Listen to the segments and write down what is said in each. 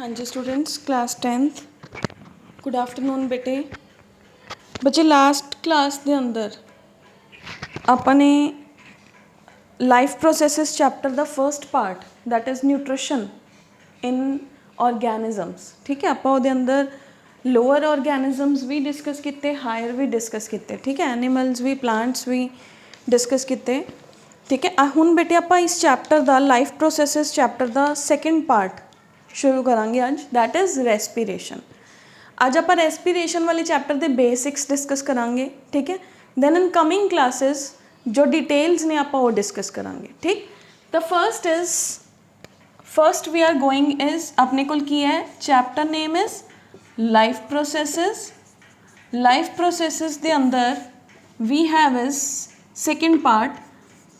हाँ जी students, class 10th good afternoon बेटे। बच्चे लास्ट क्लास के अंदर अपने life processes chapter the first part that is nutrition in organisms, ठीक है। आप ਉਹਦੇ अंदर लोअर ऑर्गेनिजम्स भी डिस्कस किए, हायर भी डिस्कस किए, ठीक है। एनिमल्स भी, प्लांट्स भी डिस्कस किए, ठीक है। हुण बेटे आप इस चैप्टर का लाइफ प्रोसेसिस चैप्टर का सैकेंड पार्ट शुरू करांगे अज, दैट इज़ रेस्पिरेशन। अज आप रेस्पिरेशन वाले चैप्टर के बेसिक्स डिस्कस करांगे, ठीक है। दैन इन कमिंग क्लासेस जो डिटेल्स ने आप वो डिस्कस करांगे, ठीक। The first we are going is अपने को की है chapter name is life processes. Life processes के अंदर we have is second part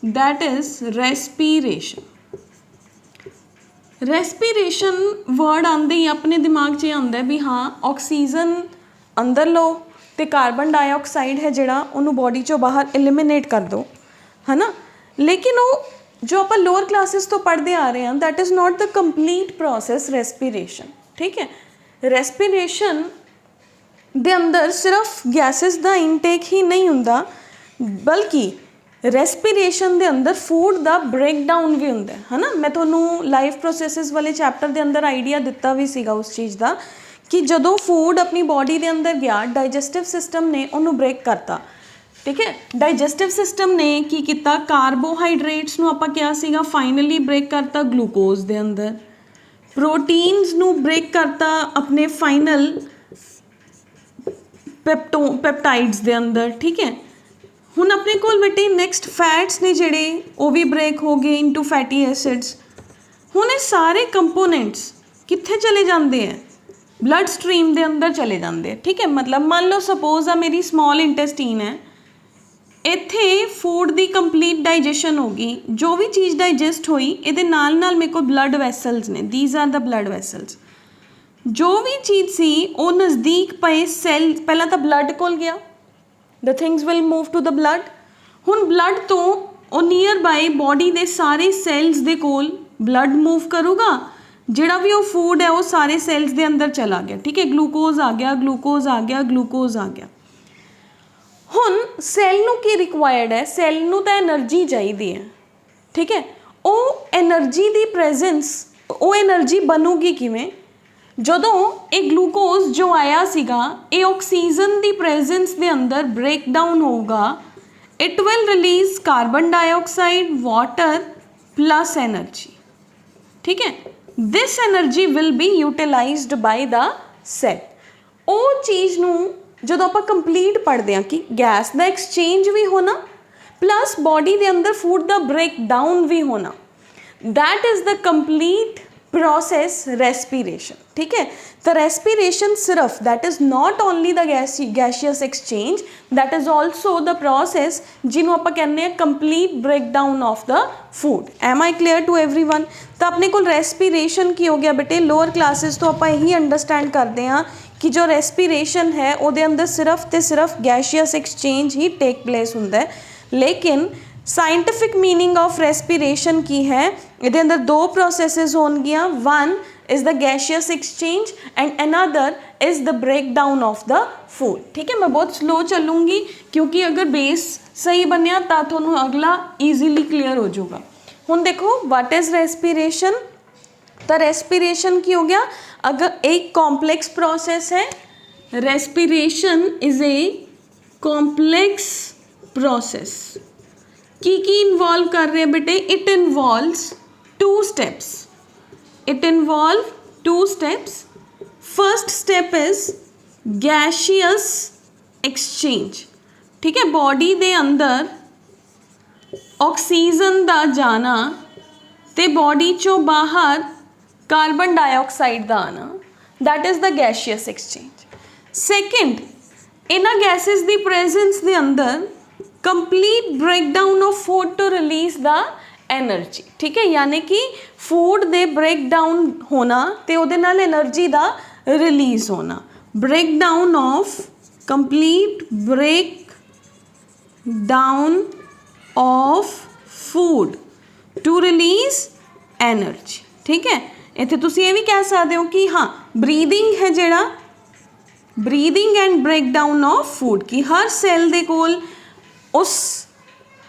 that is respiration. Respiration word आंदे ही अपने दिमाग 'ਚ आंदा है भी हाँ ऑक्सीजन अंदर लो तो कार्बन डाइऑक्साइड है जिहड़ा उन्होंने बॉडी चो बाहर एलिमिनेट कर दो, है ना। लेकिन वो जो आप लोअर क्लासेस तो पढ़ते आ रहे हैं that is not the complete process respiration, ठीक है। रेस्पिरेशन दे अंदर सिर्फ गैसेस का इनटेक ही नहीं हुंदा, बल्कि रेस्पिरेशन के अंदर फूड का ब्रेकडाउन भी होंदा है ना। मैं थोनों लाइफ प्रोसेसिस वाले चैप्टर के अंदर आइडिया दिता भी सीगा उस चीज़ का कि जदों फूड अपनी बॉडी के अंदर गया डाइजेस्टिव सिस्टम ने उन्होंने ब्रेक करता, ठीक है। डाइजेस्टिव सिस्टम ने की किया, कार्बोहाइड्रेट्स नूं आपां क्या सीगा फाइनली ब्रेक करता ग्लूकोज के अंदर, प्रोटीन्स नूं ब्रेक करता अपने फाइनल पेप्टाइड्स के अंदर, ठीक है। हुण अपने कोल बेटे नैक्सट फैट्स ने जिहड़े वो भी ब्रेक हो गए इनटू फैटी एसिड्स। हुण ये सारे कंपोनेंट्स कित्थे चले जाते हैं, ब्लड स्ट्रीम के अंदर चले जाते हैं, ठीक है। मतलब मान लो सपोज आ मेरी स्मॉल इंटेस्टीन है, इत्थे फूड की कंप्लीट डाइजेशन होगी, जो भी चीज़ डाइजेस्ट हुई ये नाल नाल मेरे को ब्लड वैसल्स ने, these are the blood vessels. जो भी चीज़ सी वो नज़दीक पे सैल पहला तो ब्लड कोल गया, the things will move to the blood. हुण ब्लड तो वो नीयर बाय बॉडी के सारे सैल्स दे कोल ब्लड मूव करूगा, जिहड़ा भी वो फूड है वो सारे सैल्स के अंदर चला गया, ठीक है। ग्लूकोज आ गया, ग्लूकोज आ गया, ग्लूकोज आ गया। हुण सैल नूं की रिक्वायर्ड है, सैल नूं तां एनर्जी चाहिदी है, ठीक है। वो एनर्जी की प्रेजेंस, वो एनर्जी बनूगी किवें, जदों ये ग्लूकोज जो आया सीगा ये ऑक्सीजन की प्रेजेंस के अंदर ब्रेक डाउन होगा, it will release carbon dioxide, water plus energy, ठीक है। This energy will be utilised by the cell. वो चीज़ नूं जदों आप कंप्लीट पढ़ते हैं कि गैस का एक्सचेंज भी होना प्लस बॉडी के अंदर फूड का ब्रेक डाउन भी होना, that is the complete process respiration, ठीक है। तो रेस्पिरेशन सिर्फ that is not only the gaseous exchange, that is also the process जिन्हों आप कहने हैं complete breakdown of the food. Am I clear to everyone. तो अपने को रेस्पिरेशन की हो गया बेटे, लोअर क्लासेस तो आप यही अंडरस्टैंड करते हैं कि जो रेस्पिरेशन है वो अंदर सिर्फ तो सिर्फ गैशियस एक्सचेंज ही टेक प्लेस होंदा है। लेकिन साइंटिफिक मीनिंग ऑफ रेस्पिरेशन की है, ये अंदर दो प्रोसेसेस होंगियां, one is the gaseous exchange and another is the break down of the food, ठीक है। मैं बहुत स्लो चलूँगी क्योंकि अगर बेस सही बनया तो थोनों अगला ईजीली क्लीयर हो जाएगा। हुण देखो व्हाट इज़ रेस्पिरेशन। तो रेस्पिरेशन की हो गया, अगर एक कॉम्प्लेक्स प्रोसेस है, respiration is a complex process. की इन्वॉल्व कर रहे हैं बेटे, it involves two steps, it involve two steps. First step is gaseous exchange, ठीक है। बॉडी दे अंदर ऑक्सीजन का जाना ते बॉडी चो बाहर कार्बन डाइऑक्साइड का आना, that is the gaseous exchange. Second, इन्हां गैसेस की प्रेजेंस के अंदर complete breakdown of food to release the energy, ठीक है। यानी कि फूड दे ब्रेकडाउन होना तो वो एनर्जी का रिलीज होना, breakdown of complete break down of food to release energy, ठीक है। ਇੱਥੇ ਤੁਸੀਂ ਇਹ ਵੀ ਕਹਿ ਸਕਦੇ ਹੋ ਕਿ ਹਾਂ ਬਰੀदिंग ਹੈ ਜਿਹੜਾ ਬਰੀदिंग ਐਂਡ ਬ੍ਰੇਕਡਾਊਨ ਆਫ ਫੂਡ ਕਿ ਹਰ ਸੈੱਲ ਦੇ ਕੋਲ ਉਸ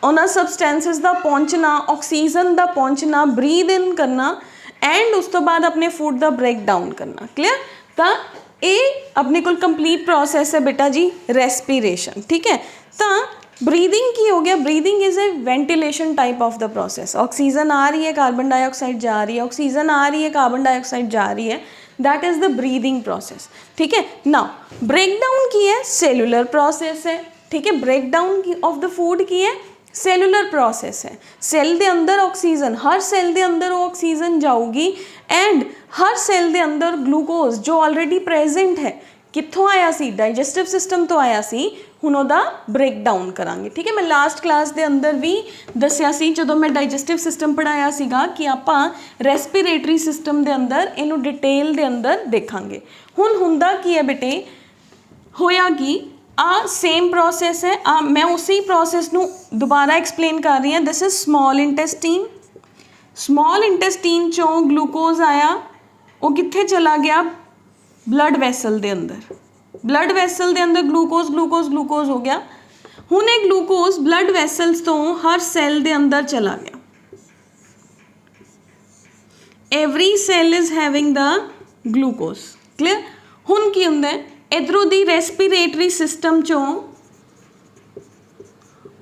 ਉਹਨਾਂ ਸਬਸਟੈਂਸਿਸ ਦਾ ਪਹੁੰਚਣਾ ਆਕਸੀਜਨ ਦਾ ਪਹੁੰਚਣਾ ਬਰੀਦ ਇਨ ਕਰਨਾ ਐਂਡ ਉਸ ਤੋਂ ਬਾਅਦ ਆਪਣੇ ਫੂਡ ਦਾ ਬ੍ਰੇਕਡਾਊਨ ਕਰਨਾ ਕਲੀਅਰ ਤਾਂ ਇਹ ਆਪਣੇ ਕੋਲ ਕੰਪਲੀਟ ਪ੍ਰੋਸੈਸ ਹੈ ਬੇਟਾ ਜੀ ਰੈਸਪੀਰੇਸ਼ਨ ਠੀਕ ਹੈ ਤਾਂ ब्रीदिंग की हो गया breathing is a ventilation type of the process oxygen आ रही है कार्बन डाइऑक्साइड जा रही है ऑक्सीजन आ रही है कार्बन डाइऑक्साइड जा रही है that is the breathing process ठीक है नाउ ब्रेकडाउन की है सेलुलर प्रोसेस है ठीक है ब्रेकडाउन की ऑफ द फूड की है सेलुलर प्रोसेस है सैल दे अंदर ऑक्सीजन हर सैल दे अंदर ऑक्सीजन जाऊगी एंड हर सैल दे अंदर ग्लूकोज जो ऑलरेडी प्रेजेंट है कित्थों आया सी डाइजेस्टिव सिस्टम तो आया सी हुण उहदा ब्रेकडाउन करांगे ठीक है मैं लास्ट क्लास दे अंदर भी दस्सिया सी जदों मैं डाइजेस्टिव सिस्टम पढ़ाया सीगा कि आपां रैसपीरेटरी सिस्टम दे अंदर इहनूं डिटेल दे अंदर देखांगे हुण हुंदा की है बेटे होया कि आ सेम प्रोसेस है मैं उसी प्रोसेस नूं दोबारा एक्सप्लेन कर रही हाँ दिस इज स्मॉल इंटेस्टीन चों ग्लूकोज आया वो कित्थे चला गया ब्लड वैसल दे अंदर ब्लड वैसल दे अंदर ग्लूकोज ग्लूकोज ग्लूकोज हो गया हुण ये ग्लूकोज ब्लड वैसल्स तो हर सैल दे अंदर चला गया every cell is having the glucose clear हुण की हुंदा है इधरों दी रेस्पिरेटरी सिस्टम चों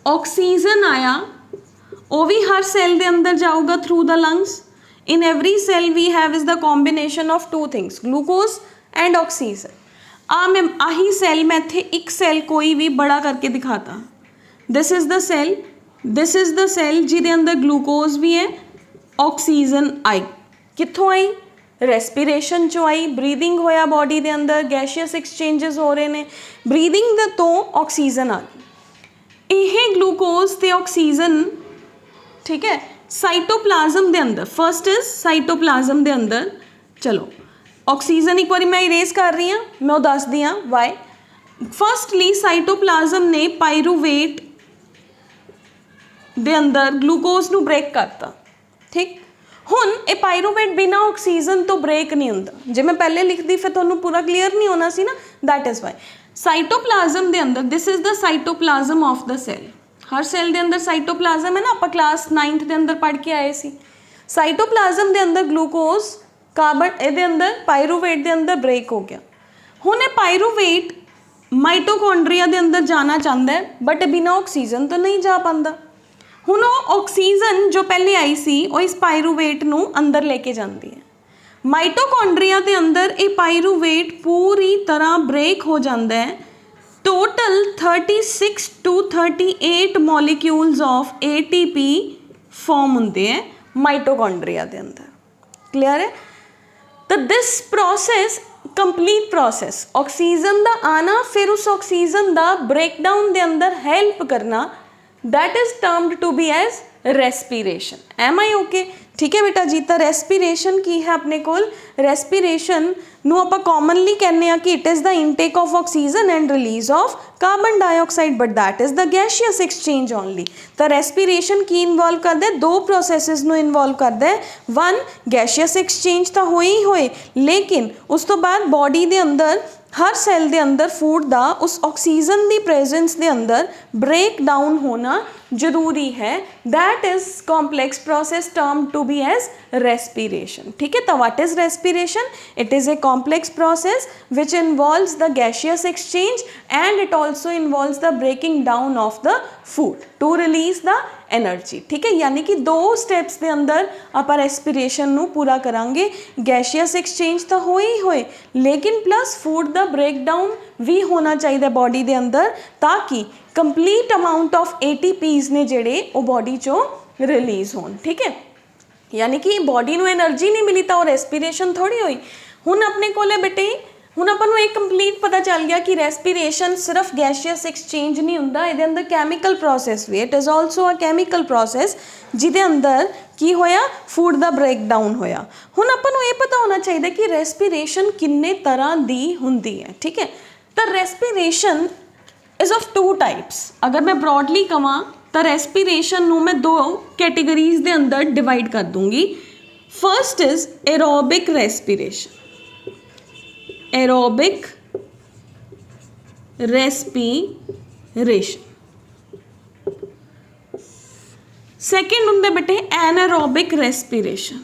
ऑक्सीजन आया वो भी हर सैल दे अंदर जाऊगा through the lungs in every cell we have is the combination of two things glucose and oxygen मैं आही सैल मैं इत्थे एक सैल कोई भी बड़ा करके दिखाता दिस इज़ द सैल जिहदे अंदर ग्लूकोज भी है ऑक्सीजन आई कित्थों आई रेस्पिरेशन चो आई ब्रीदिंग होया बॉडी दे अंदर गैशियस एक्सचेंजेस हो रहे ने ब्रीदिंग द तो ऑक्सीजन आ गई यह ग्लूकोज ते ऑक्सीजन ठीक है साइटोप्लाज्म दे अंदर फर्स्ट इज साइटोप्लाज्म दे अंदर चलो ऑक्सीजन एक बार मैं इरेज कर रही हाँ मैं दस दी हाँ वाई फर्स्टली साइटोप्लाज्म ने पायरूवेट दे अंदर ग्लूकोज नू ब्रेक करता ठीक हुण ये पायरूवेट बिना ऑक्सीजन तो ब्रेक नहीं होंदा जे मैं पहले लिखती फिर तुहानूं पूरा क्लीयर नहीं होना सी ना दैट इज़ वाई साइटोप्लाज्म दे अंदर this is the cytoplasm of the cell हर सैल दे अंदर साइटोप्लाज्म है ना आप क्लास 9th दे अंदर पढ़ के आए सी साइटोप्लाज्म दे अंदर ग्लूकोज कार्बन ये अंदर पायरूवेट दे अंदर ब्रेक हो गया हुण ये पायरूवेट माइटोकॉन्ड्रिया दे अंदर जाना चाहता है बट बिना ऑक्सीजन तो नहीं जा पाता हुण ऑक्सीजन जो पहले आई सी वो इस पायरूवेट नूं अंदर लेके जाती है माइटोकॉन्ड्रिया दे अंदर ये पायरूवेट पूरी तरह ब्रेक हो जाता है total 36 to 38 molecules of ATP form होंदे हैं माइटोकॉन्ड्रिया दे अंदर क्लियर है तो this process complete process oxygen दा आना फिर उस ऑक्सीजन दा ब्रेकडाउन दे अंदर हेल्प करना that is termed to be as respiration am I okay ठीक है बेटा जी तो रेस्पिरेशन की है अपने कोल रेस्पिरेशन नूं आपां कॉमनली कहने आ कि it is the intake of oxygen and release of carbon dioxide but that is the gaseous exchange only तो रेस्पिरेशन की इन्वॉल्व करता है दो प्रोसैसिस नूं इन्वॉल्व करता है वन गैशियस एक्सचेंज तो होए ही होए लेकिन उस तो बाद बॉडी दे अंदर हर सैल दे अंदर फूड दा उस ऑक्सीजन दी प्रेजेंस दे अंदर ब्रेक डाउन होना जरूरी है that is complex process term to be as respiration ठीक है तो what is respiration it is a complex process which involves the gaseous exchange and it also involves the breaking down of the food to release the energy ठीक है यानी कि दो steps के अंदर आप रेस्पिरेशन नू पूरा करांगे गैशियस एक्सचेंज तो हो ही होए लेकिन प्लस फूड दा ब्रेकडाउन भी होना चाहिए बॉडी के अंदर ताकि कंप्लीट अमाउंट ऑफ ATPs ने जेड़े वो बॉडी चो रिलीज होन ठीक है यानी कि बॉडी नू एनर्जी नहीं मिली तो रेस्पिरेशन थोड़ी हुई हुण अपने कोले बेटे हुण आपां नूं एक कंप्लीट पता चल गया कि रेस्पिरेशन सिर्फ गैशियस एक्सचेंज नहीं हुंदा इहदे अंदर कैमिकल प्रोसैस भी it is also a chemical process जिहदे अंदर की होया फूड दा ब्रेकडाउन होया हुण आपां नूं ये पता होना चाहिए कि रेस्पिरेशन किन्ने तरह दी हुंदी है ठीक है तो respiration is of two types अगर मैं ब्रॉडली कहां तो रेस्पिरेशन नूं मैं दो कैटेगरीज दे अंदर डिवाइड कर दूंगी first is aerobic respiration, aerobic respiration. Second होंगे बेटे एनारोबिक रेस्पिरेशन।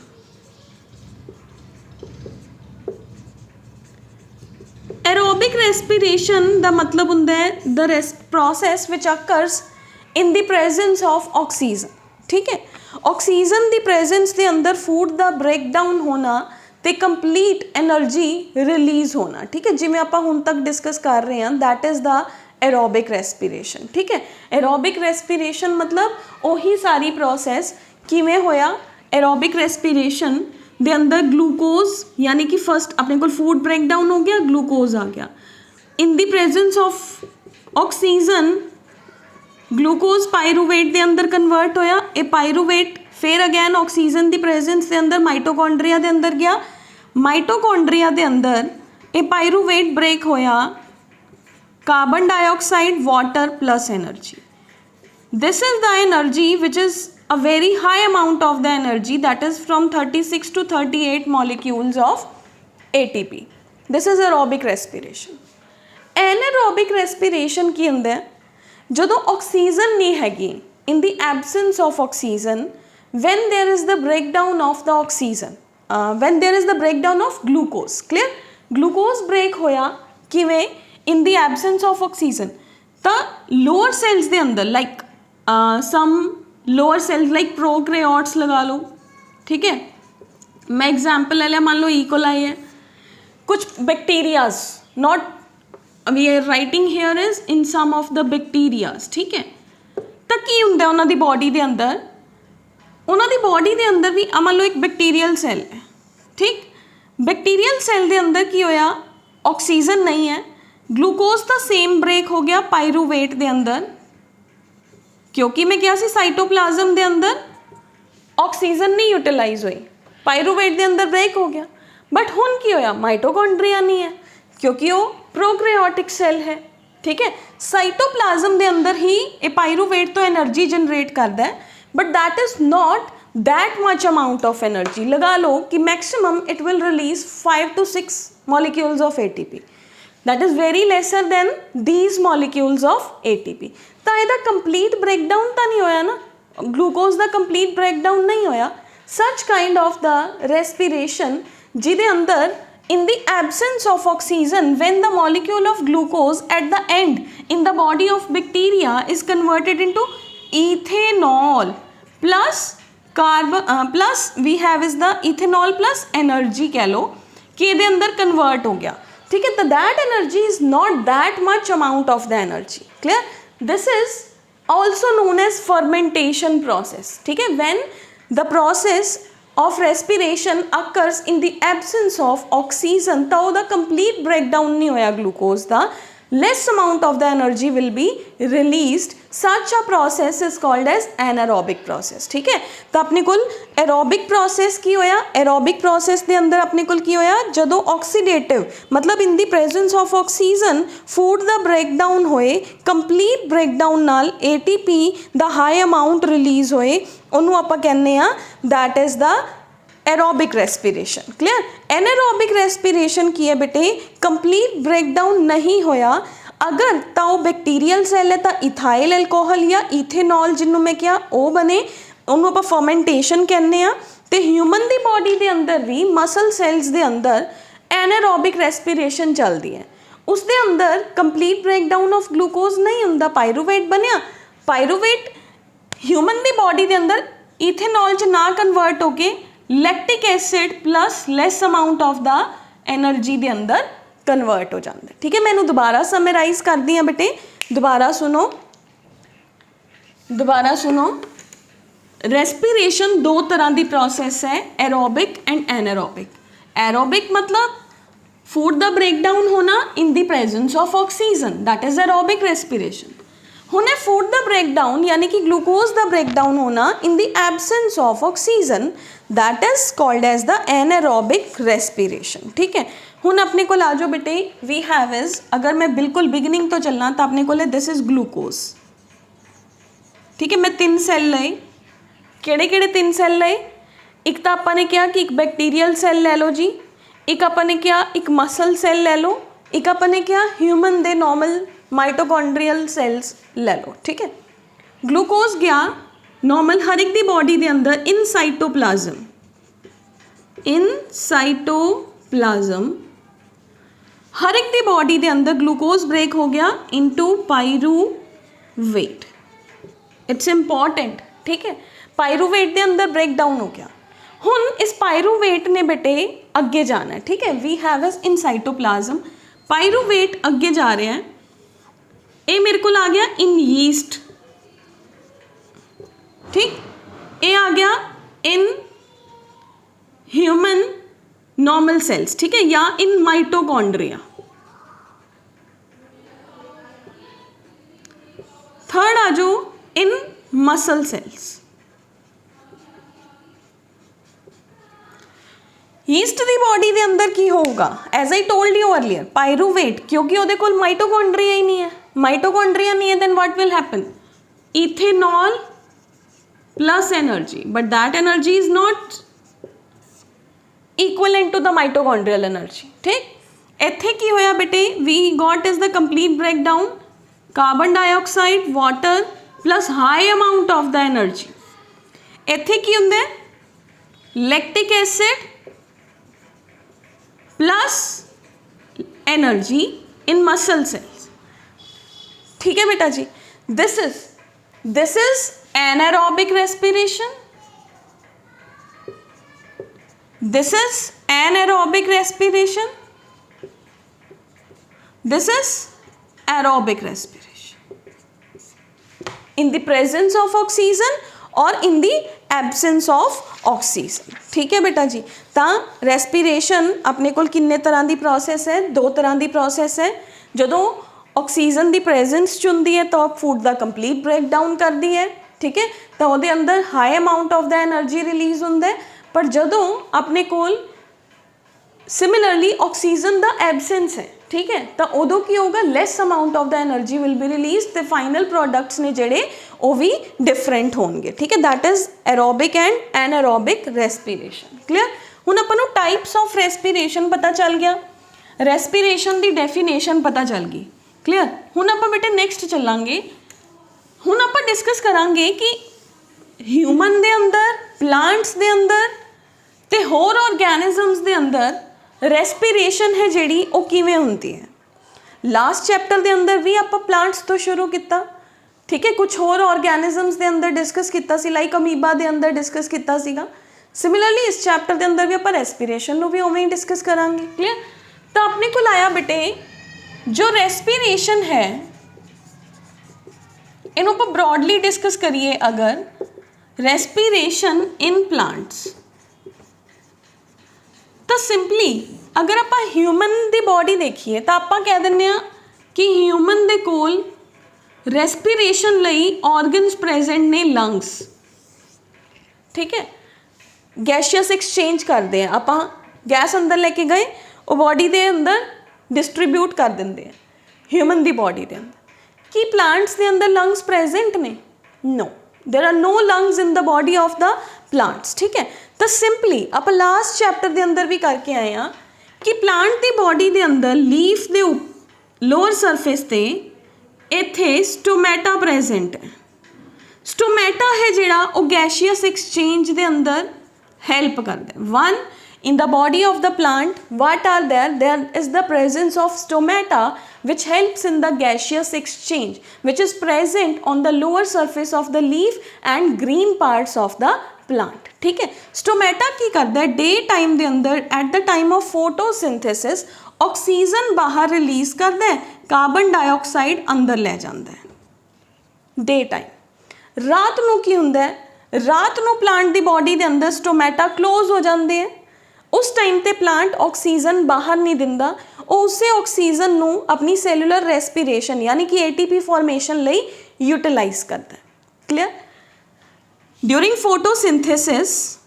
एरोबिक रेस्पिरेशन का मतलब होंगे the process which occurs in the presence of oxygen. ठीक है, ऑक्सीजन की प्रेजेंस के अंदर फूड का ब्रेकडाउन होना तो कंप्लीट एनर्जी रिलीज़ होना। ठीक है, जिमें आप हुण तक डिस्कस कर रहे हैं, that is the aerobic respiration. ठीक है, एरोबिक रेस्पिरेशन मतलब वही सारी प्रोसैस किवें होया। एरोबिक रेस्पिरेशन दे अंदर ग्लूकोज यानी कि फर्स्ट अपने को फूड ब्रेकडाउन हो गया, ग्लूकोज आ गया, इन the presence of oxygen glucose pyruvate के अंदर कन्वर्ट होया। ये पायरूवेट फिर अगैन ऑक्सीजन की प्रेजेंस के अंदर माइटोकॉन्ड्रिया के अंदर गया। माइटोकॉन्ड्रिया के अंदर ये पायरूवेट ब्रेक होया, carbon dioxide water plus energy. This is the energy which is a very high amount of the energy, that is from 36 to 38 molecules of ATP. This is aerobic respiration. Anaerobic respiration की होंदा है जदों oxygen नहीं हैगी, in the absence of oxygen, when there is the breakdown of the oxygen, when there is the breakdown of glucose. Clear? Glucose break होया किवें in the absence of oxygen, तो lower cells दे अंदर like some lower cells like prokaryotes लगा लो। ठीक है, मैं example ले लिया, मान लो इकोलाई है, कुछ bacterias, not we are writing here is in some of the bacterias. ठीक है, तो की होंगे उन्होंने बॉडी के अंदर, उन्होंने बॉडी के अंदर भी मान लो एक बैक्टीरियल सेल है। ठीक, बैक्टीरियल सेल के अंदर की होया, ऑक्सीजन नहीं है, ग्लूकोज का सेम ब्रेक हो गया पायरूवेट के अंदर, क्योंकि मैं क्या सी साइटोप्लाज्म के अंदर ऑक्सीजन नहीं यूटिलाइज हुई, पायरूवेट के अंदर ब्रेक हो गया। बट हुण की होया, माइटोकॉन्ड्रिया नहीं है क्योंकि वो प्रोकैरियोटिक सेल है। ठीक है, साइटोप्लाज्म के अंदर ही ये पायरूवेट तो एनर्जी जनरेट करता है, but that is not that much amount of energy. लगा लो कि maximum it will release 5 to 6 molecules of ATP, that is very lesser than these molecules of ATP। तो ਇਹਦਾ कंप्लीट ब्रेकडाउन तो नहीं होया ना, ग्लूकोज का कंप्लीट ब्रेकडाउन नहीं होया। Such kind of the respiration जिदे अंदर in the absence of oxygen, when the molecule of glucose at the end in the body of bacteria is converted into ethanol plus carbon plus we have is the ethanol plus energy कह लो कि ਇਹਦੇ अंदर convert हो गया। ठीक है, तो that energy is not that much amount of the energy। clear? This is also known as fermentation process। ठीक है, when the process of respiration occurs in the absence of oxygen, तो ਉਹਦਾ complete breakdown नहीं होया glucose the, less amount of the energy will be released। such a process is called as anaerobic process। ठीक है, तो अपने कोल aerobic process की होया, aerobic process ਦੇ अंदर अपने कोल की होया ਜਦੋਂ oxidative मतलब in the presence of oxygen food the breakdown ਹੋਏ, complete breakdown ਨਾਲ ATP ਦਾ high amount release ਹੋਏ, ਉਹਨੂੰ ਆਪਾਂ ਕਹਿੰਦੇ ਆ that is the aerobic respiration. Clear? Anaerobic respiration की है बेटे, कंप्लीट ब्रेकडाउन नहीं होया अगर तो वो बैक्टीरियल सेल है तो इथाइल एल्कोहल या इथेनॉल जिन्होंने मैं क्या वो बने, उन्होंने आप फर्मेंटेशन कहने आ। तो ह्यूमन की बॉडी के अंदर भी मसल सेल्स के अंदर एनारोबिक रेस्पिरेशन चलती है, उसके अंदर कंप्लीट ब्रेकडाउन ऑफ ग्लूकोज नहीं होंदा, पायरूवेट बनया, पायरूवेट ह्यूमन की बॉडी के अंदर इथेनॉल च ना कन्वर्ट होके lactic acid plus less amount of the energy के अंदर कन्वर्ट हो जाता है। ठीक है, मैंने दोबारा समराइज कर दी बेटे, दोबारा सुनो। रेस्पिरेशन दो तरह की प्रोसैस है, एरोबिक एंड एनारोबिक। एरोबिक मतलब फूड का ब्रेकडाउन होना in the presence of oxygen, that is aerobic respiration. हुणे फूड का ब्रेकडाउन यानी कि ग्लूकोज का ब्रेकडाउन होना in the absence of oxygen, that is called as the anaerobic respiration. ठीक है, हुण अपने को आ जाओ बेटे, वी हैव इज, अगर मैं बिल्कुल बिगिनिंग तो चलना तो अपने को दिस इज ग्लूकोज। ठीक है, मैं 3 सैल लए, केड़े केड़े 3 सैल लए, एक तो आपने कहा कि एक बैक्टीरियल सैल लै लो जी, एक आपने कहा एक मसल सैल लै लो, एक आपने कहा ह्यूमन दे नॉर्मल माइटोकॉन्ड्रियल सैल्स लै लो, ठीक है। ग्लूकोज गया नॉर्मल हर एक दी बॉडी दे अंदर इन साइटोप्लाज्म, हर एक दी बॉडी दे अंदर ग्लूकोज ब्रेक हो गया इनटू पायरूवेट। इट्स इंपॉर्टेंट, ठीक है। पायरूवेट दे अंदर ब्रेक डाउन हो गया। हुन इस पायरूवेट ने बेटे अगे जाना है, ठीक है। वी हैव इस इन साइटोप्लाज्म, पायरूवेट अगे जा रहा है। ये मेरे को आ गया इन यीस्ट, ठीक। ये आ गया इन ह्यूमन नॉर्मल सेल्स, ठीक है, या इन माइटोकॉन्ड्रिया। थर्ड आ जाओ इन मसल सेल्स। ईस्ट दी बॉडी दे अंदर की होगा, as I told you earlier, pyruvate, क्योंकि ਉਹਦੇ ਕੋਲ माइटोकॉन्ड्रिया ही नहीं है, माइटोकॉन्ड्रिया नहीं है, then what will happen, ethanol plus energy, but that energy is not equivalent to the mitochondrial energy, ठीक। इत्थे की होया बेटे, we got is the complete breakdown, carbon dioxide, water plus high amount of the energy. इत्थे की हुंदा, lactic acid plus energy in muscle cells, ठीक है बेटा जी। This is anaerobic respiration, this is anaerobic respiration, this is aerobic respiration in the presence of oxygen or in the absence of oxygen, ठीक है बेटा जी। तो रेस्पिरेशन अपने को किन्ने तरह की प्रोसेस है, दो तरह की प्रोसेस है। जदों ऑक्सीजन की प्रेजेंस च हुंदी है तो फूड का कंप्लीट ब्रेकडाउन करती है, ठीक है, तो वो अंदर high amount of the energy release होंदा है। पर जदों अपने कोल सिमिलरली ऑक्सीजन का एबसेंस है, ठीक है, तो उदों की होगा, less amount of the energy will be release, तो फाइनल प्रोडक्ट्स ने जेड़े वो भी डिफरेंट होंगे, ठीक है। That is aerobic and anaerobic respiration, clear. हुण आपां नूं टाइप्स ऑफ रेस्पिरेशन पता चल गया, रेस्पिरेशन की डेफिनेशन पता चल गई, क्लियर। हुण आपां बेटे नेक्स्ट चलांगे, हुण आपां डिस्कस करांगे कि ह्यूमन दे अंदर, प्लांट्स दे अंदर ते होर ऑर्गेनिजम्स दे अंदर रेस्पिरेशन है जिहड़ी वो किवें हुंदी है। लास्ट चैप्टर दे अंदर भी आपां प्लांट्स तो शुरू किया, ठीक है, कुछ होर ऑर्गेनिजम्स दे अंदर डिस्कस किया सी, लाइक अमीबा दे अंदर डिस्कस किया सीगा। सिमिलरली इस चैप्टर दे अंदर भी आपां रेस्पिरेशन नूं भी उवें ही डिस्कस करांगे, क्लियर। तो अपने को आया बेटे जो रेस्पिरेशन है, इन्हों पर ब्रॉडली डिस्कस करिए। अगर रेस्पिरेशन इन प्लांट्स, तो सिंपली अगर आप ह्यूमन दी बॉडी देखिए तो आप कह दें कि ह्यूमन दे कोल रेस्पिरेशन लई ऑर्गन्स प्रेजेंट ने लंग्स, ठीक है, गैशियस एक्सचेंज करते हैं, आप गैस अंदर लेके गए वो बॉडी दे अंदर डिस्ट्रीब्यूट कर देंगे हैं ह्यूमन दी बॉडी दे अंदर। कि प्लांट्स दे अंदर लंग्स प्रेजेंट ने? No, there are no lungs in the body of the plants, ठीक है। तो सिंपली आप लास्ट चैप्टर दे अंदर भी करके आए हैं कि प्लांट दी बॉडी दे अंदर लीफ दे लोअर सरफेस ते इत्थे स्टोमेटा प्रेजेंट है। स्टोमेटा है जिहड़ा वो गैशियस एक्सचेंज दे अंदर हेल्प करता है। One, in the body of the plant, what are there is the presence of stomata which helps in the gaseous exchange, which is present on the lower surface of the leaf and green parts of the plant, ठीक है। Stomata की करता है, day time दे अंदर at the time of photosynthesis oxygen बाहर release करता है, carbon dioxide अंदर ले जाता है डे टाइम। रात नूं की हुंदा है, रात नूं प्लांट दी बॉडी दे अंदर स्टोमेटा क्लोज हो जाते हैं। उस टाइम ते प्लांट ऑक्सीजन बाहर नहीं दिंदा, उसे ऑक्सीजन नूं अपनी सैल्यूलर रेस्पिरेशन यानी कि एटीपी फॉर्मेशन लई यूटिलाइज करता है, क्लियर। ड्यूरिंग फोटोसिंथेसिस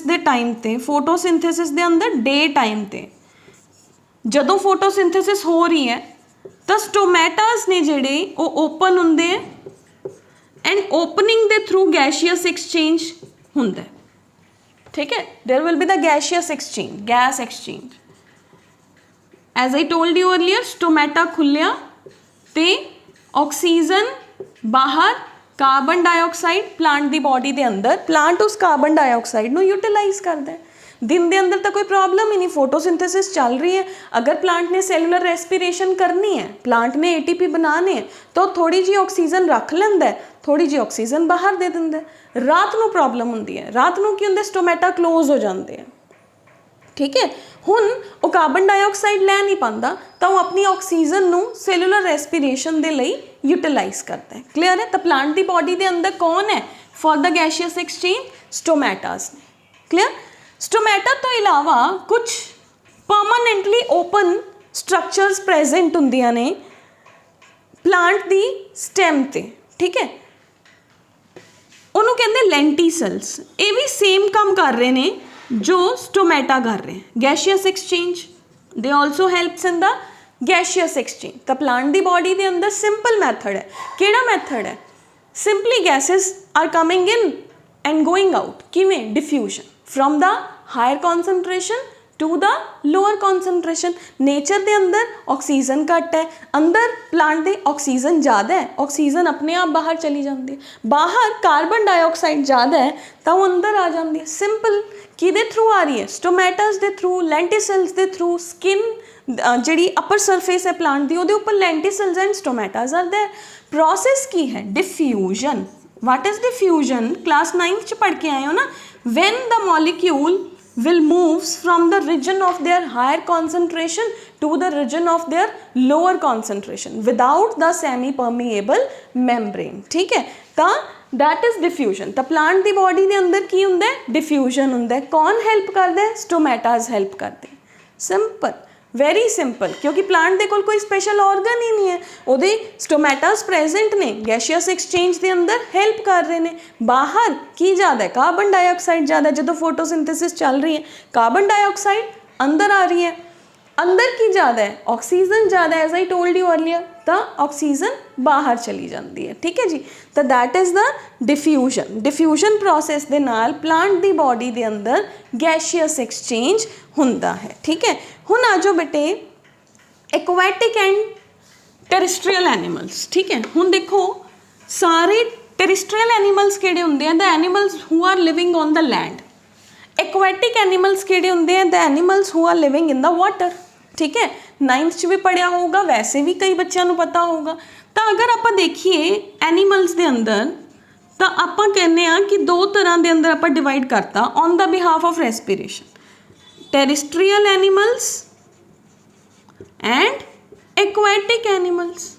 दे टाइम ते, फोटोसिंथेसिस दे अंदर डे टाइम ते जदों फोटोसिंथेसिस हो रही है तो स्टोमेटास ने जिहड़े वो ओपन हुंदे हैं ਐਂਡ ਓਪਨਿੰਗ ਦੇ ਥਰੂ ਗੈਸ਼ੀਅਸ ਐਕਸਚੇਂਜ ਹੁੰਦਾ ਹੈ, ठीक है। There will be the gaseous exchange, gas exchange. As I told you earlier, stomata खुलिया ते ऑक्सीजन बाहर, कार्बन डाइऑक्साइड प्लांट की बॉडी के अंदर, प्लांट उस कार्बन डाइऑक्साइड को यूटिलाइज करता है। दिन के अंदर तो कोई प्रॉब्लम ही नहीं, फोटोसिंथेसिस चल रही है। अगर प्लांट ने सैलुलर रेस्पिरेशन करनी है, प्लांट ने एटीपी बनाने हैं, तो थोड़ी जी ऑक्सीजन रख लेंदा है, थोड़ी जी ऑक्सीजन बाहर दे दिंदा है। रात को प्रॉब्लम होंदी है, रात को की होंदा, स्टोमेटा क्लोज हो जाते हैं, ठीक है। हुण वो कार्बन डाइऑक्साइड लै नहीं पाता, तो वो अपनी ऑक्सीजन नू सैलुलर रेस्पिरेशन के लिए यूटिलाइज करता है। क्लीयर है। तो प्लांट की बॉडी के अंदर कौन है for the gaseous exchange? Stomatas ने। क्लीयर। स्टोमेटा तो इलावा कुछ परमानेंटली ओपन स्ट्रक्चर्स प्रेजेंट होंदियां ने प्लांट की स्टेम ते, ठीक है। उन्होंने कहते लेंटिसल्स। ये भी सेम काम कर रहे हैं जो स्टोमेटा कर रहे हैं, gaseous exchange. They also helps in the gaseous exchange. तो प्लांट की बॉडी के अंदर सिंपल मैथड है। केड़ा मैथड है? Simply gases are coming in and going out. किवें? Diffusion from the higher concentration to the lower concentration. Nature के अंदर ऑक्सीजन घट है, अंदर प्लांट के ऑक्सीजन ज़्यादा है, ऑक्सीजन अपने आप बाहर चली जाती है। बाहर कार्बन डाइऑक्साइड ज़्यादा है तो वो अंदर आ जाती है। सिंपल। किदे थ्रू आ रही है? स्टोमेटास के थ्रू, लेंटिसल्स के थ्रू। स्किन जी अपर सरफेस है प्लांट की, उपर lenticels and stomatas are there. Process की है? Diffusion. What is diffusion? Class 9th च पढ़ के आए हो ना। When the molecule will moves from the region of their higher concentration to the region of their lower concentration without the semi permeable membrane, ठीक है। तो that is diffusion। तो plant की body के अंदर की होंदा है? diffusion होंदा है। कौन help करता है? stomatas help करते हैं। सिंपल, वेरी सिंपल, क्योंकि प्लांट के कोल कोई स्पेशल ऑर्गन ही नहीं है, उहदे स्टोमेटास प्रेजेंट ने, गैशियस एक्सचेंज के अंदर हेल्प कर रहे हैं। बाहर की ज़्यादा है? कार्बन डाइऑक्साइड ज़्यादा है। जो फोटोसिंथेसिस चल रही है, कार्बन डाइऑक्साइड अंदर आ रही है। अंदर की ज़्यादा है? ऑक्सीजन ज़्यादा है, as I told you earlier. तो ऑक्सीजन बाहर चली जाती है, ठीक है जी। तो that is the diffusion. Diffusion process के नाल प्लांट की बॉडी के अंदर गैशियस एक्सचेंज हुंदा है, ठीक है। हुण आ जाओ बेटे एक्वाटिक एंड टेरेस्ट्रीयल एनिमल्स, ठीक है। हुण देखो सारे टेरेस्ट्रीयल एनिमल्स किहड़े हुंदे हैं? The animals who are living on the land. Aquatic animals किहड़े हुंदे हैं? The animals who are living in the water, ठीक है। 9th च भी पढ़िया होगा, वैसे भी कई बच्चों को पता होगा। तो अगर आप देखिए एनिमल्स के अंदर, तो आप कहने कि दो तरह के अंदर आप डिवाइड करता on the behalf of respiration, terrestrial animals and aquatic animals,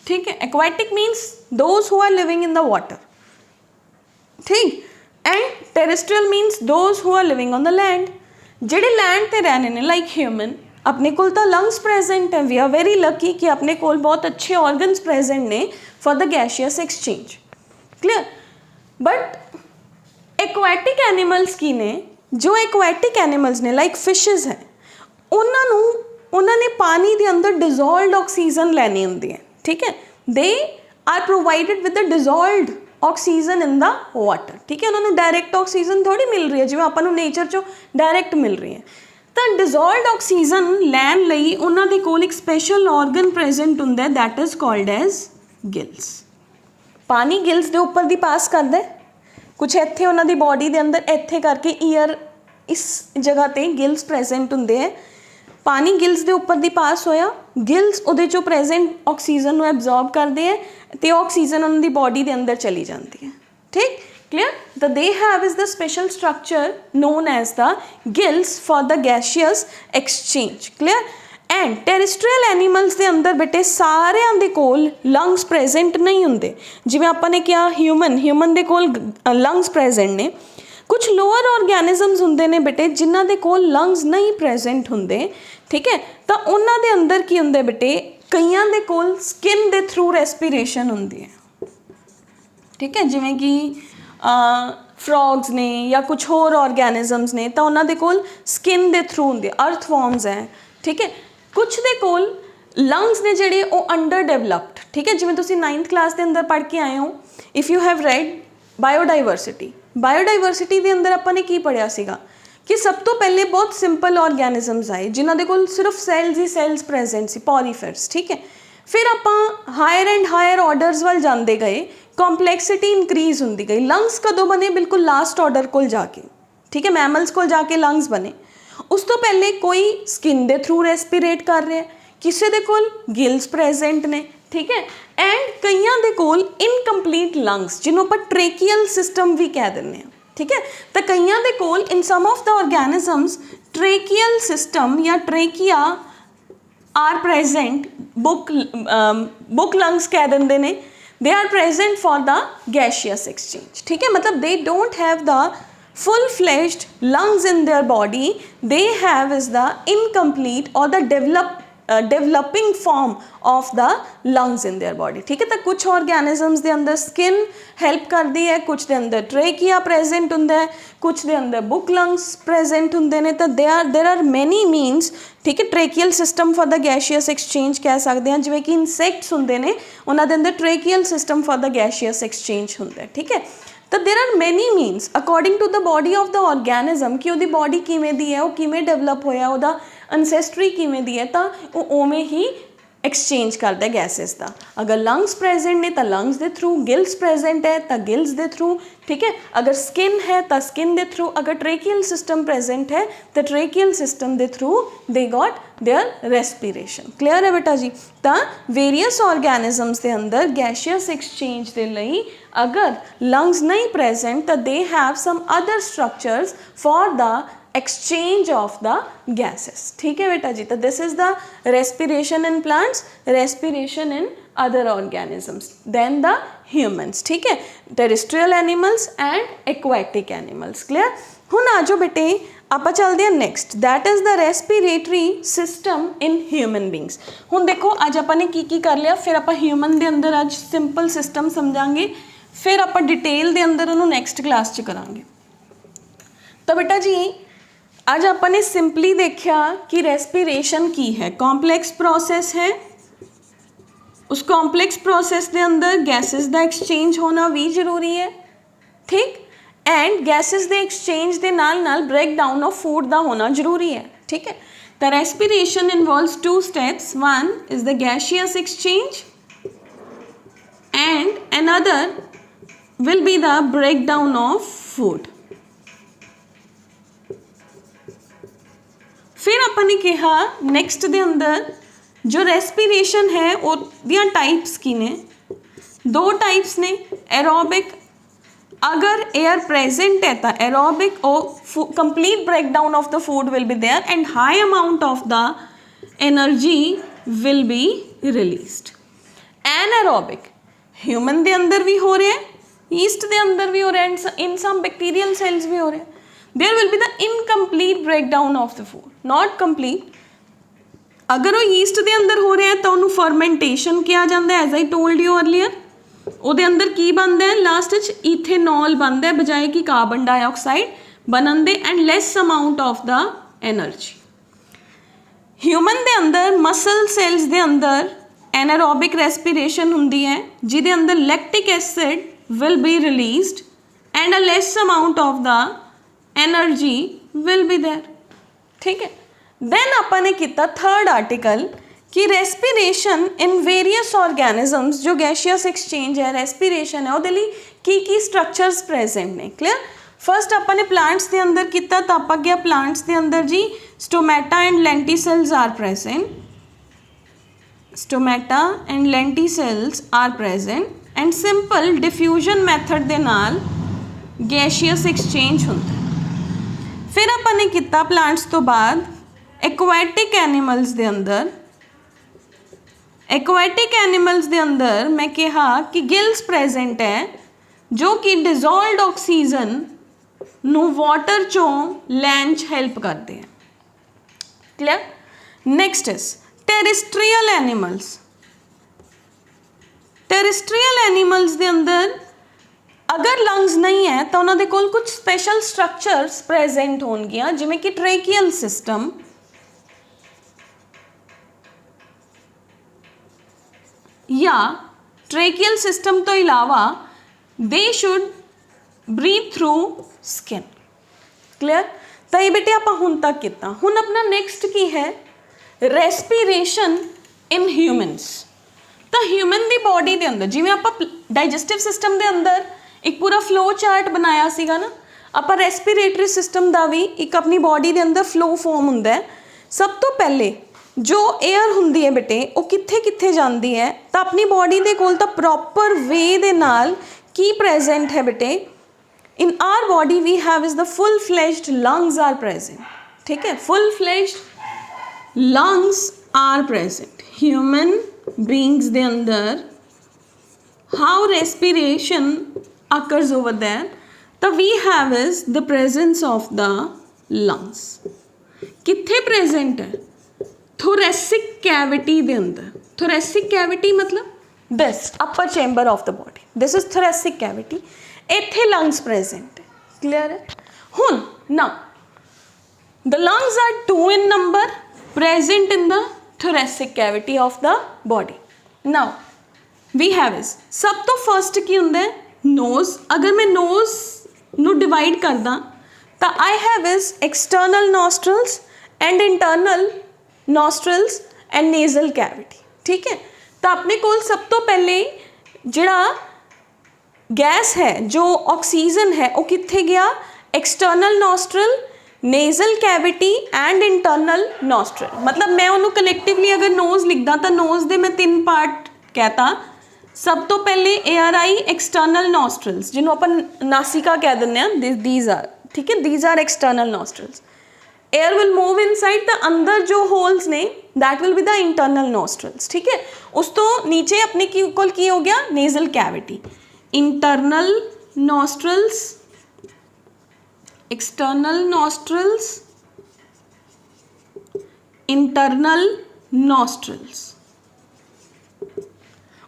ठीक है। Aquatic means those who are living in the water, ठीक। And terrestrial means those who are living on the land. ਜਿਹੜੇ लैंड ते रहने ने like human, अपने कोल तो लंग्स प्रेजेंट है। वी आर वेरी लकी कि अपने कोल बहुत अच्छे ऑर्गन्स प्रेजेंट ने for the gaseous exchange. Clear. But aquatic animals की ने, जो एक्वाटिक एनिमल्स ने लाइक फिशेस हैं, उन्होंने पानी के अंदर डिजोल्व ऑक्सीजन लैनी होंदी है, ठीक है। They are provided with the dissolve oxygen in the water, ठीक है। उन्होंने डायरैक्ट ऑक्सीजन थोड़ी मिल रही है जिवें आपां नूं नेचर चों डायरैक्ट मिल रही है। तो डिजोल्व ऑक्सीजन लैन लई उन्हां दे कोल एक स्पैशल ऑर्गन प्रेजेंट हुंदा है, that is called as gills. पानी गिल्स दे उपर दी पास करदा है, कुछ इत्थे उन्हां दी बॉडी दे अंदर इत्थे करके ईयर इस जगह ते गिल्स प्रेजेंट हुंदे है। पानी गिल्स के उपर दी पास होया, गिल्स उहदे चों प्रेजेंट ऑक्सीजन नूं एब्जॉर्ब करते हैं तो ऑक्सीजन उनकी बॉडी के अंदर चली जाती है, ठीक। Clear. The they have is the special structure known as the gills for the gaseous exchange. Clear. And terrestrial animals के अंदर बेटे सारिਆਂ ਦੇ कोल लंग्स प्रेजेंट नहीं होंगे। जिवें आपां ने कहा ह्यूमन के कोल लंग्स प्रेजेंट ने। कुछ लोअर ऑर्गेनिजम्स होंगे ने बेटे जिन्हां दे कोल लंग्स नहीं प्रेजेंट होंगे, ठीक है। तो उन्हां दे अंदर की होंगे बेटे, कईयां दे कोल स्किन दे थ्रू रेस्पिरेशन होंदी है, ठीक है। जिवें कि फ्रॉग्स ने या कुछ होर ऑर्गेनिजम्स ने, तो उन्हां दे कोल स्किन दे थ्रू होंदे, अर्थवॉर्म्स हैं, ठीक है। कुछ दे कोल लंग्स ने ਜਿਹੜੇ ਉਹ ਅੰਡਰ ਡਿਵੈਲਪਡ, ਠੀਕ ਹੈ। ਜਿਵੇਂ ਤੁਸੀਂ 9th ਕਲਾਸ ਦੇ ਅੰਦਰ ਪੜ੍ਹ ਕੇ ਆਏ ਹੋ, if you have red biodiversity ਦੇ ਅੰਦਰ ਆਪਾਂ ਨੇ ਕੀ ਪੜ੍ਹਿਆ ਸੀਗਾ ਕਿ ਸਭ ਤੋਂ ਪਹਿਲੇ ਬਹੁਤ ਸਿੰਪਲ ਆਰਗੈਨਿਜ਼ਮਸ ਆਏ ਜਿਨ੍ਹਾਂ ਦੇ ਕੋਲ ਸਿਰਫ ਸੈਲਸ ਹੀ ਸੈਲਸ ਪ੍ਰੈਜ਼ੈਂਟ ਸੀ, ਪੋਲੀਫੇਰਸ, ਠੀਕ ਹੈ। ਫਿਰ ਆਪਾਂ ਹਾਇਰ ਐਂਡ ਹਾਇਰ ਆਰਡਰਸ ਵੱਲ ਜਾਂਦੇ ਗਏ, ਕੰਪਲੈਕਸਿਟੀ ਇਨਕਰੀਜ਼ ਹੁੰਦੀ ਗਈ। ਲੰਗਸ ਕਦੋਂ ਬਣੇ? ਬਿਲਕੁਲ ਲਾਸਟ ਆਰਡਰ ਕੋਲ ਜਾ ਕੇ, ਠੀਕ ਹੈ, ਮੈਮਲਸ ਕੋਲ ਜਾ ਕੇ ਲੰਗਸ ਬਣੇ। ਉਸ ਤੋਂ ਪਹਿਲੇ ਕੋਈ ਸਕਿਨ ਦੇ ਥਰੂ ਰੈਸਪੀਰੇਟ ਕਰ ਰਿਹਾ, ਕਿਸੇ ਦੇ ਕੋਲ ਗਿਲਸ ਪ੍ਰੈਜ਼ੈਂਟ ਨੇ, ਠੀਕ ਹੈ। ਐਂਡ ਕਈਆਂ ਦੇ ਕੋਲ ਇਨਕੰਪਲੀਟ ਲੰਗਸ, ਜਿਹਨੂੰ ਆਪਾਂ ਟ੍ਰੇਕੀਅਲ ਸਿਸਟਮ ਵੀ ਕਹਿ ਦਿੰਦੇ ਹਾਂ, ਠੀਕ ਹੈ। ਤਾਂ ਕਈਆਂ ਦੇ ਕੋਲ ਇਨ ਸਮ ਆਫ ਦ ਆਰਗੈਨਿਜ਼ਮਸ ਟ੍ਰੇਕੀਅਲ ਸਿਸਟਮ ਜਾਂ ਟ੍ਰੇਕੀਆ ਆਰ ਪ੍ਰੈਜ਼ੈਂਟ, ਬੁੱਕ ਲੰਗਸ ਕਹਿ ਦਿੰਦੇ ਨੇ, they are present for the gaseous exchange, ठीक है। मतलब they don't have the full-fledged lungs in their body, they have is the incomplete or the developing form of the lungs in their body, ठीक है। तो कुछ organisms ਦੇ ਅੰਦਰ skin help ਕਰਦੀ ਹੈ, ਕੁਝ ਦੇ ਅੰਦਰ trachea present ਹੁੰਦਾ ਹੈ, ਕੁਝ ਦੇ ਅੰਦਰ book lungs present ਹੁੰਦੇ ਨੇ। ਤਾਂ there are many means, ठीक है। Tracheal system for the gaseous exchange कह सकते हैं, जिवें कि इनसैक्ट्स होंदे ने उन्हां दे अंदर tracheal system for the gaseous exchange हुंदा है, ठीक है। तो there are many means according to the body of the organism कि उहदी बॉडी किवें दी है, वो किवें डेवलप होया, उहदा अनसैसटरी किवें दी है, तो वो उवें ही एक्सचेंज करता है गैसेस का। अगर लंग्स प्रेजेंट ने तो लंग्स के थ्रू, गिल्स प्रेजेंट है तो गिल्स के थ्रू, ठीक है। अगर स्किन है तो स्किन के थ्रू, अगर ट्रेकियल सिस्टम प्रेजेंट है तो ट्रेकियल सिस्टम के through they got there respiration. Clear है बेटा जी। तो वेरीअस ऑर्गेनिजम्स के अंदर गैशियस एक्सचेंज के लिए अगर लंग्स नहीं प्रेजेंट तो they have some other structures for the exchange of the gases, ठीक है बेटा जी। तो this is the respiration in plants, respiration in other organisms, then the humans, ठीक है, terrestrial animals and aquatic animals। clear। ਹੁਣ आ जाओ बेटे ਆਪਾਂ ਚੱਲਦੇ ਹਾਂ next, that is the respiratory system in human beings। ਹੁਣ ਦੇਖੋ ਅੱਜ ਆਪਾਂ ਨੇ ਕੀ ਕਰ ਲਿਆ, ਫਿਰ ਆਪਾਂ ਹਿਊਮਨ ਦੇ ਅੰਦਰ ਅੱਜ ਸਿੰਪਲ ਸਿਸਟਮ ਸਮਝਾਂਗੇ, ਫਿਰ ਆਪਾਂ ਡਿਟੇਲ ਦੇ ਅੰਦਰ ਉਹਨੂੰ ਨੈਕਸਟ ਕਲਾਸ 'ਚ ਕਰਾਂਗੇ। ਤਾਂ ਬੇਟਾ ਜੀ ਅੱਜ ਆਪਾਂ ਨੇ ਸਿੰਪਲੀ ਦੇਖਿਆ ਕਿ ਰੈਸਪੀਰੇਸ਼ਨ ਕੀ ਹੈ, ਕੰਪਲੈਕਸ ਪ੍ਰੋਸੈਸ ਹੈ। ਉਸ ਕੰਪਲੈਕਸ ਪ੍ਰੋਸੈਸ ਦੇ ਅੰਦਰ ਗੈਸਿਸ ਦਾ ਐਕਸਚੇਂਜ ਹੋਣਾ ਵੀ ਜ਼ਰੂਰੀ ਹੈ, ਠੀਕ। ਐਂਡ ਗੈਸਿਸ ਦੇ ਐਕਸਚੇਂਜ ਦੇ ਨਾਲ ਨਾਲ ਬ੍ਰੇਕ ਡਾਊਨ ਆਫ ਫੂਡ ਦਾ ਹੋਣਾ ਜ਼ਰੂਰੀ ਹੈ, ਠੀਕ ਹੈ। ਤਾਂ respiration involves 2 steps, one is the gaseous exchange and another will be the breakdown of food। फिर अपन ने कहा नैक्सट दे अंदर जो रेस्पिरेशन है वो टाइप्स की ने, 2 टाइप्स ने, एरोबिक, अगर एयर प्रेजेंट है तो एरोबिक और complete breakdown of the food will be there and high amount of the energy will be released. Anaerobic human दे अंदर भी हो रहा है, ईस्ट दे अंदर भी हो रहा है, इन सम बैक्टीरियल सेल्स भी हो रहे हैं। there will be the incomplete breakdown of the food, not complete। अगर वो ईस्ट के अंदर हो रहा है तो उन्होंने फर्मेंटेशन किया जाता है, as I told you earlier. ਉਹਦੇ ਅੰਦਰ ਕੀ ਬਣਦਾ ਹੈ, ਲਾਸਟ 'ਚ ਈਥੇਨॉल ਬਣਦਾ ਹੈ ਬਜਾਏ ਕਿ ਕਾਰਬਨ ਡਾਈਆਕਸਾਈਡ ਬਣਨ ਦੇ, and less amount of the energy. Human ਦੇ ਅੰਦਰ ਮਸਲ ਸੈਲਸ ਦੇ ਅੰਦਰ ਐਨਾਰੋबिक ਰੈਸਪੀਰੇਸ਼ਨ ਹੁੰਦੀ ਹੈ ਜਿਹਦੇ ਅੰਦਰ lactic acid will be released and a less amount of the energy will be there, ठीक है। देन अपन ने किया 3rd आर्टिकल कि रेस्पिरेशन इन वेरीअस ऑर्गेनिजम्स, जो गैशियस एक्सचेंज है, रेस्पिरेशन है, वो की स्ट्रक्चर्स प्रेजेंट ने। क्लियर। फर्स्ट अपन ने प्लांट्स के अंदर किया, तो आप गया प्लांट्स के अंदर जी stomata and lenticels are present, stomata and lenticels are present and simple diffusion method के नाल गैशियस एक्सचेंज होता है। फिर अपन ने किया प्लांट्स तो बाद एक्वाटिक एनिमल्स दे अंदर, एक्वाटिक एनिमल्स दे अंदर मैं कहा कि गिल्स प्रेजेंट है जो कि डिजोल्वड ऑक्सीजन नू वाटर चों लैन च हेल्प करते हैं। Clear. Next is terrestrial animals. Terrestrial animals they अंदर अगर लंग्स नहीं है तो उन्होंने कोल कुछ स्पेशल स्ट्रक्चर्स प्रेजेंट होंगे, जिमें कि ट्रेकियल सिस्टम, या ट्रेकियल सिस्टम तो इलावा they should breathe through skin. Clear. तो ये बेटे आप हुण तक किता। हुण अपना नेक्स्ट की है रेस्पिरेशन इन ह्यूमनस। तो ह्यूमन दी बॉडी दे अंदर जिवें आप डाइजेस्टिव सिस्टम दे अंदर एक पूरा फ्लो चार्ट बनाया सीगा ना, आप रेस्पिरेटरी सिस्टम का भी एक अपनी बॉडी के अंदर फ्लो फॉर्म होंदा है। सब तो पहले जो एयर हुंदी है बेटे वो कित्थे कित्थे जाती है, तो अपनी बॉडी के कोल तो प्रॉपर वे दे नाल की प्रेजेंट है बेटे। In our body we have is the full flashed lungs are present. ठीक है, full flashed lungs are present human beings दे अंदर। How respiration occurs over there, तो we have is the presence of the lungs। कित्थे present है? thoracic cavity दे अंदर। thoracic cavity मतलब this upper chamber of the body, this is thoracic cavity। इत्थे lungs present है। clear है? हुन now the lungs are 2 in number present in the thoracic cavity of the body। now we have is सब तो first की हुंदा है knows. अगर मैं नोज नू डिवाइड करदा तो I have is external nostrils and internal nostrils and nasal cavity. ठीक है, तो अपने कोल सब तो पहले जिहड़ा गैस है जो ऑक्सीजन है वो कित्थे गया? External nostril, nasal cavity and internal nostril. मतलब मैं उन्होंने कलैक्टिवली अगर नोज लिखदा तो नोज दे मैं 3 पार्ट कहता। सब तो पहले एयर आई एक्सटर्नल नॉस्ट्रल्स जिन्हों अपन नासिका कह दें, दीज आर। ठीक है, these are external nostrils. Air will move inside the अंदर जो होल्स ने that will be the internal nostrils. ठीक है, उस तो नीचे अपने कोल की हो गया nasal cavity. Internal nostrils, external nostrils, internal nostrils.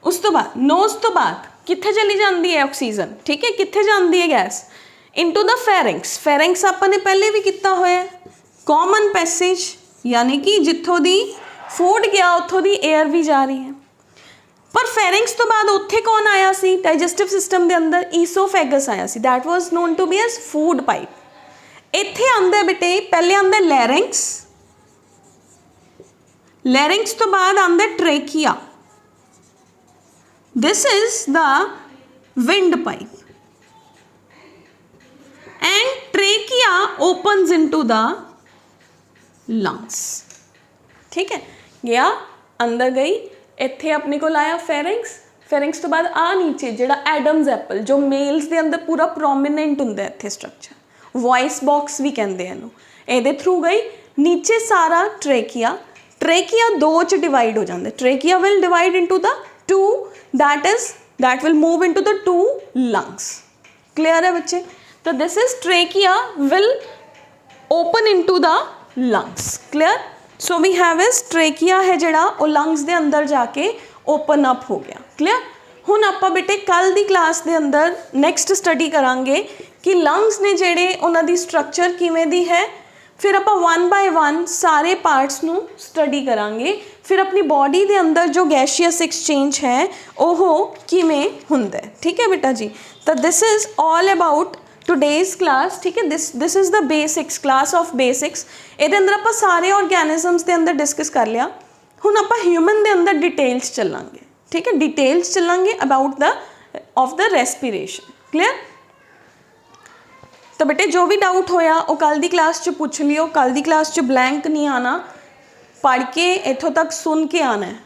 उस तो बाद नोज तो बाद कित्थे चली जाती है ऑक्सीजन? ठीक है, कित्थे जाती है gas? Into the pharynx. Pharynx आपने पहले भी किया होया कॉमन पैसेज, यानी कि जिथों दी फूड गया उतों दी एयर भी जा रही है। पर फेरिंग्स तो बाद उत्थे कौन आया सी डाइजेस्टिव सिस्टम के अंदर? ईसोफेगस आया सी, that was known to be as food pipe. इत्थे आंदा बेटे पहले आंदा लैरिंग्स, लैरिंग्स तो बाद आंदा trachea. This is the windpipe and trachea opens into the lungs। ठीक है, गया अंदर गई, इत्थे अपने को आया फेरिंग्स। फेरिंग्स तो बाद आ नीचे जिहड़ा एडम्स एप्पल जो मेल्स दे अंदर पूरा प्रोमिनेंट हुंदा है इत्थे स्ट्रक्चर, वॉइस बॉक्स भी कहंदे हैं इहदे थ्रू गई नीचे सारा ट्रेकिया। ट्रेकिया 2 च डिवाइड हो जाता है। Trachea will divide into the 2 that will move into the 2 lungs। clear है बच्चे? तो this is trachea will open into the lungs। clear? so we have is trachea है जड़ा वो lungs दे अंदर जाके open up हो गया। clear? हुन आपां बेटे कल दी क्लास दे अंदर next स्टडी करांगे कि lungs ने जेड़े उन्हां दी स्ट्रक्चर किवें दी है, फिर आप 1 by 1 सारे पार्ट्स नू स्टडी करांगे। फिर अपनी बॉडी के अंदर जो गैशियस एक्सचेंज है वह किमें हुंदा है। ठीक है बेटा जी, तो this is all about today's class. ठीक है, this is the basics, class of basics. ये अंदर आप सारे ऑर्गेनिजम्स के अंदर डिस्कस कर लिया। हुण आप ह्यूमन के अंदर डिटेल्स चलांगे। ठीक है, डिटेल्स चलांगे about the of the respiration. Clear? तो बेटे जो भी डाउट होया वो कल दी क्लास च पूछ लियो। कल दी क्लास च ब्लैंक नहीं आना, पढ़ के इत्थों तक सुन के आना है।